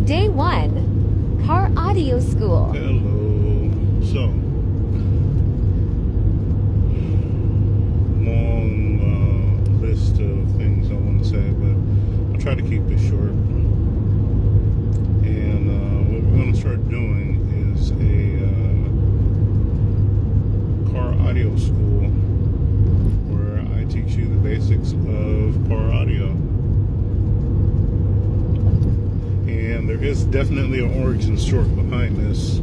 Day 1, Car Audio School. Hello. So, long list of things I want to say, but I'll try to keep this short. And what we're going to start doing is a car audio school where I teach you the basics of car audio. And there is definitely an origin story behind this.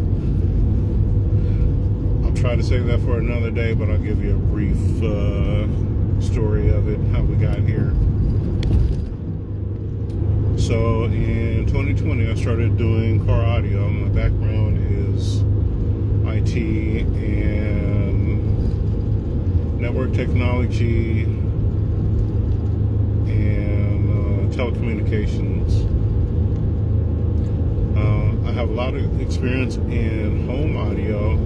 I'll try to save that for another day, but I'll give you a brief story of it, how we got here. So in 2020, I started doing car audio. My background is IT and network technology and telecommunications. I have a lot of experience in home audio,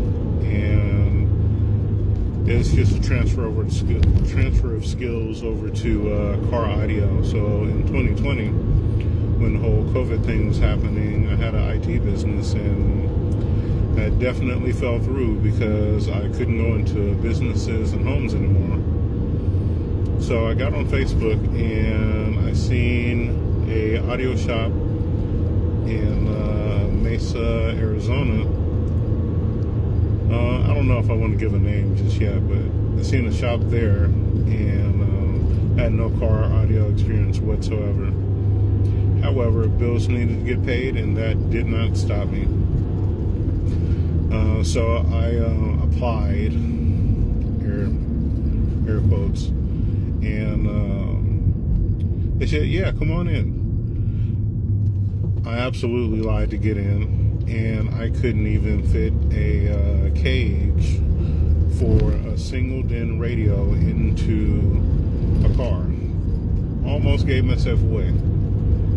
and it's just a transfer of skills over to car audio. So in 2020, when the whole COVID thing was happening, I had an IT business, and that definitely fell through because I couldn't go into businesses and homes anymore. So I got on Facebook and I seen a audio shop in Mesa, Arizona. I don't know if I want to give a name just yet, but I seen a shop there and had no car audio experience whatsoever. However, bills needed to get paid, and that did not stop me. So I applied, air quotes, and they said, yeah, come on in. I absolutely lied to get in, and I couldn't even fit a cage for a single DIN radio into a car. Almost gave myself away.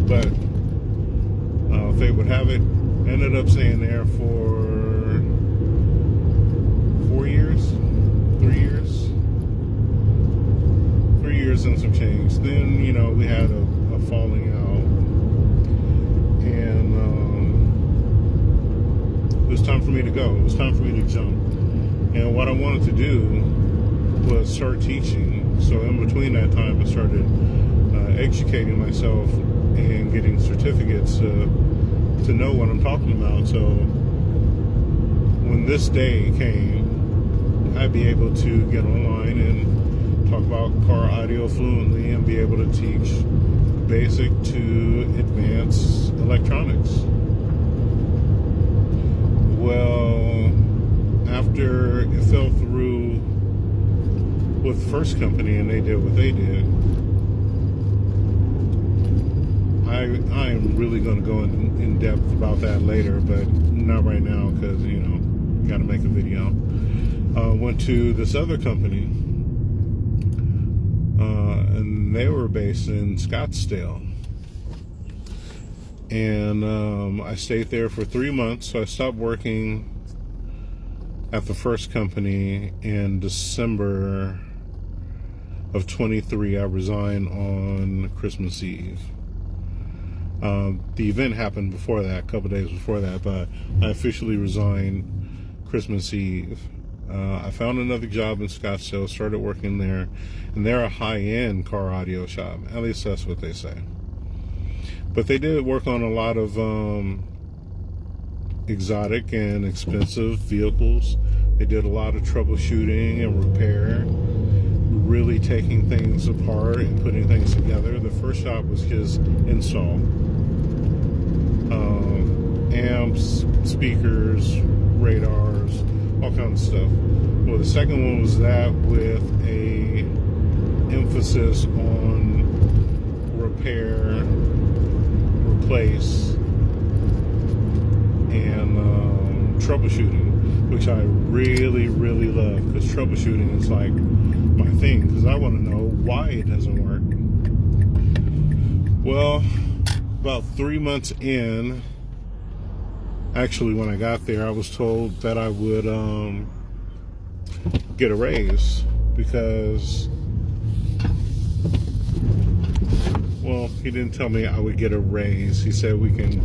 But fate would have it, ended up staying there for 3 years and some change. Then, we had a falling out, and it was time for me to go. It was time for me to jump. And what I wanted to do was start teaching. So in between that time, I started educating myself and getting certificates to know what I'm talking about. So when this day came, I'd be able to get online and talk about car audio fluently and be able to teach basic to advanced electronics. Well, after it fell through with the first company and they did what they did, I am really going to go in depth about that later, but not right now because, got to make a video. Went to this other company, and they were based in Scottsdale. And I stayed there for 3 months, so I stopped working at the first company in December of 23. I resigned on Christmas Eve. The event happened before that, a couple days before that, but I officially resigned Christmas Eve. I found another job in Scottsdale, started working there, and they're a high-end car audio shop. At least that's what they say. But they did work on a lot of exotic and expensive vehicles. They did a lot of troubleshooting and repair, really taking things apart and putting things together. The first shop was his install. Amps, speakers, radars, all kinds of stuff. Well, the second one was that with a emphasis on repair, replace, and troubleshooting, which I really, really love, because troubleshooting is like my thing, because I want to know why it doesn't work. Well, about 3 months in, actually when I got there, I was told that I would get a raise because, well, he didn't tell me I would get a raise. He said we can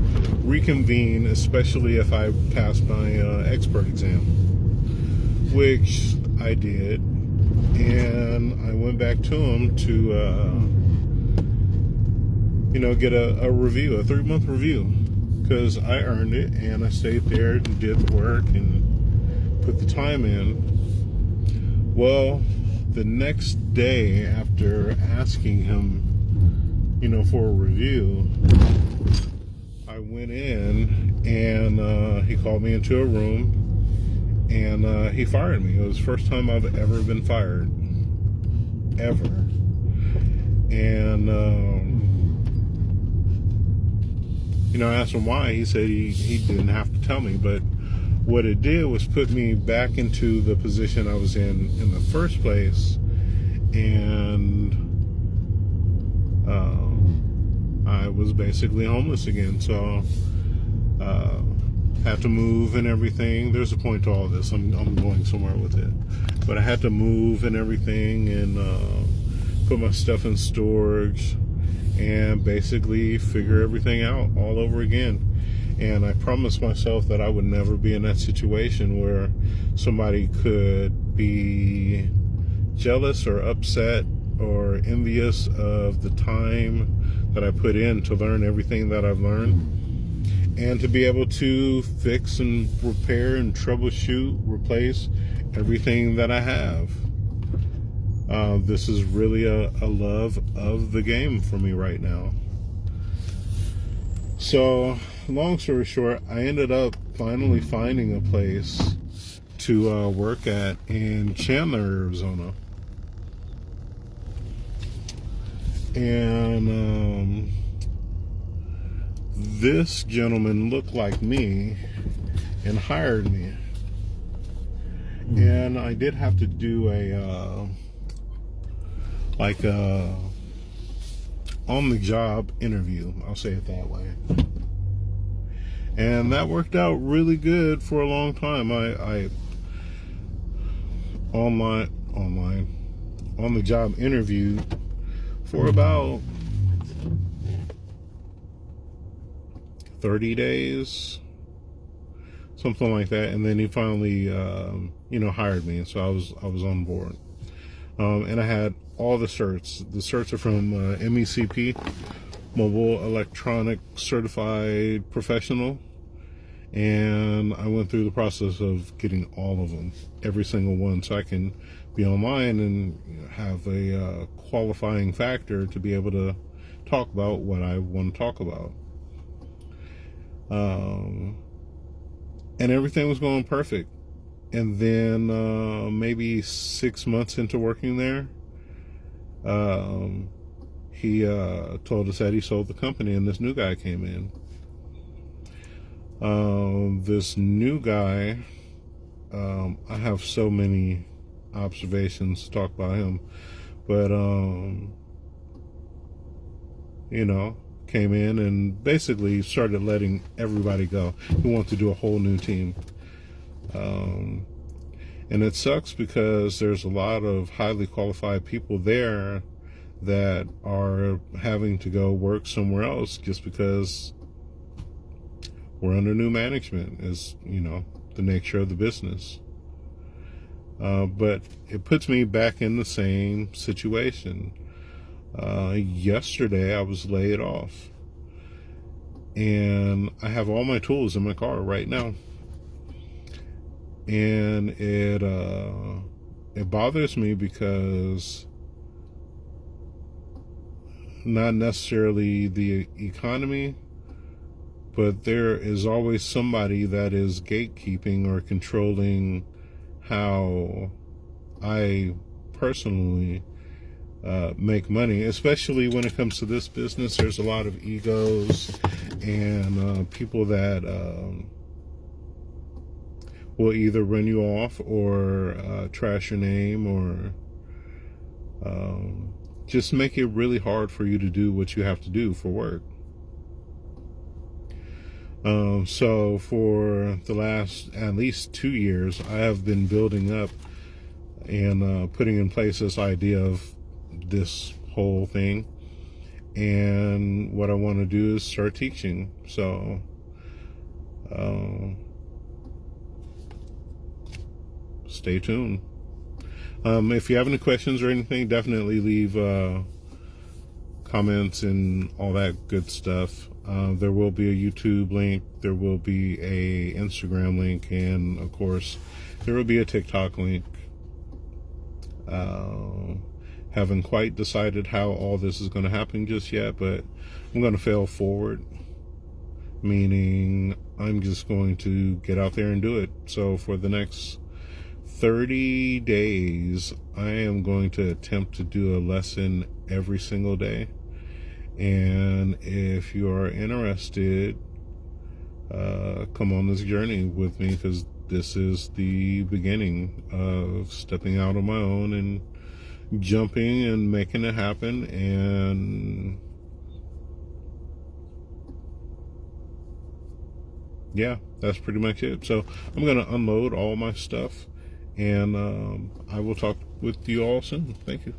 reconvene, especially if I pass my expert exam, which I did. And I went back to him to, get a review, a 3-month review, because I earned it, and I stayed there and did the work and put the time in. Well, the next day after asking him, for a review, I went in and he called me into a room and he fired me. It was the first time I've ever been fired. Ever. And, I asked him why. He said he didn't have to tell me, but what it did was put me back into the position I was in the first place, and I was basically homeless again. So had to move and everything. There's a point to all this. I'm going somewhere with it, but I had to move and everything, and put my stuff in storage, and basically figure everything out all over again. And I promised myself that I would never be in that situation where somebody could be jealous or upset or envious of the time that I put in to learn everything that I've learned, and to be able to fix and repair and troubleshoot, replace everything that I have. This is really a love of the game for me right now. So, long story short, I ended up finally finding a place to work at in Chandler, Arizona. And this gentleman looked like me and hired me. And I did have to do a on-the-job interview. I'll say it that way. And that worked out really good for a long time. I on-the-job interviewed for about 30 days, something like that. And then he finally, hired me. And so I was on board. And I had all the certs. The certs are from MECP, Mobile Electronic Certified Professional. And I went through the process of getting all of them, every single one, so I can be online and have a qualifying factor to be able to talk about what I want to talk about. And everything was going perfect. And then maybe 6 months into working there, he told us that he sold the company, and this new guy came in. This new guy, I have so many observations to talk about him, but came in and basically started letting everybody go. He wanted to do a whole new team. And it sucks because there's a lot of highly qualified people there that are having to go work somewhere else just because we're under new management, is, the nature of the business. But it puts me back in the same situation. Yesterday I was laid off, and I have all my tools in my car right now. And it bothers me because not necessarily the economy, but there is always somebody that is gatekeeping or controlling how I personally make money, especially when it comes to this business. There's a lot of egos and people that will either run you off or trash your name, or just make it really hard for you to do what you have to do for work. So for the last at least 2 years, I have been building up and putting in place this idea of this whole thing. and what I want to do is start teaching. So stay tuned. If you have any questions or anything, definitely leave comments and all that good stuff. There will be a YouTube link, there will be a Instagram link, and of course there will be a TikTok link. Haven't quite decided how all this is going to happen just yet, but I'm going to fail forward, meaning I'm just going to get out there and do it. So for the next 30 days, I am going to attempt to do a lesson every single day. And if you are interested, come on this journey with me, because this is the beginning of stepping out on my own and jumping and making it happen. And yeah, that's pretty much it. So I'm going to unload all my stuff, and I will talk with you all soon. Thank you.